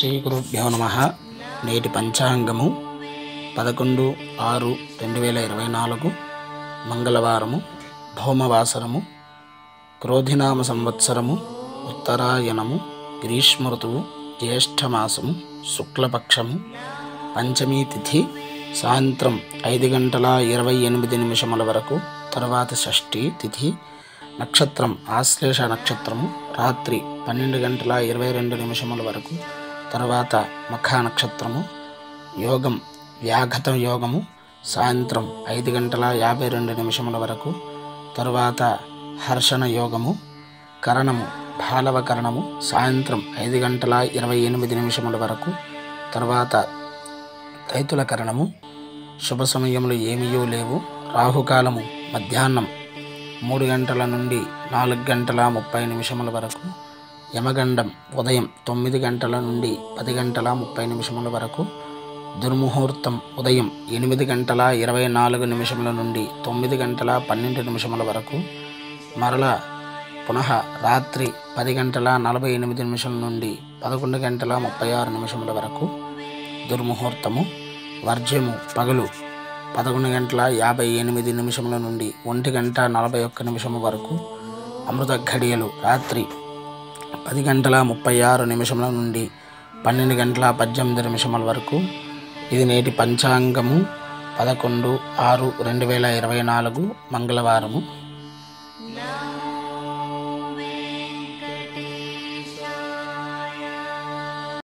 శ్రీ గురుభ్యో నమః. నేటి పంచాంగము 11/6/2024 మంగళవారము, భౌమవాసరము, క్రోధినామ సంవత్సరము, ఉత్తరాయణము, గ్రీష్మ ఋతువు, జ్యేష్ఠమాసము, శుక్లపక్షము, పంచమీ తిథి సాయంత్రం 5:28 వరకు, తర్వాత షష్ఠీ తిథి. నక్షత్రం ఆశ్లేష నక్షత్రము, రాత్రి 12:22 వరకు, తర్వాత మఖా నక్షత్రము. యోగం వ్యాఘత యోగము సాయంత్రం 5:52 వరకు, తరువాత హర్షణ యోగము. కరణము బాలవకరణము సాయంత్రం 5:28 వరకు, తర్వాత తైతుల కరణము. శుభ సమయములు ఏమీయూ లేవు. రాహుకాలము మధ్యాహ్నం 3 గంటల నుండి 4:30 వరకు, యమగండం ఉదయం 9 గంటల నుండి 10:30 వరకు, దుర్ముహూర్తం ఉదయం 8:24 నుండి 9:12 వరకు, మరలా పునః రాత్రి 10:48 నుండి 11:36 వరకు దుర్ముహూర్తము. వర్జ్యము పగలు 11:58 నుండి 1:41 వరకు. అమృత ఘడియలు రాత్రి 10:36 నుండి 12:18 వరకు. ఇది నేటి పంచాంగము 11/6/2024 మంగళవారము.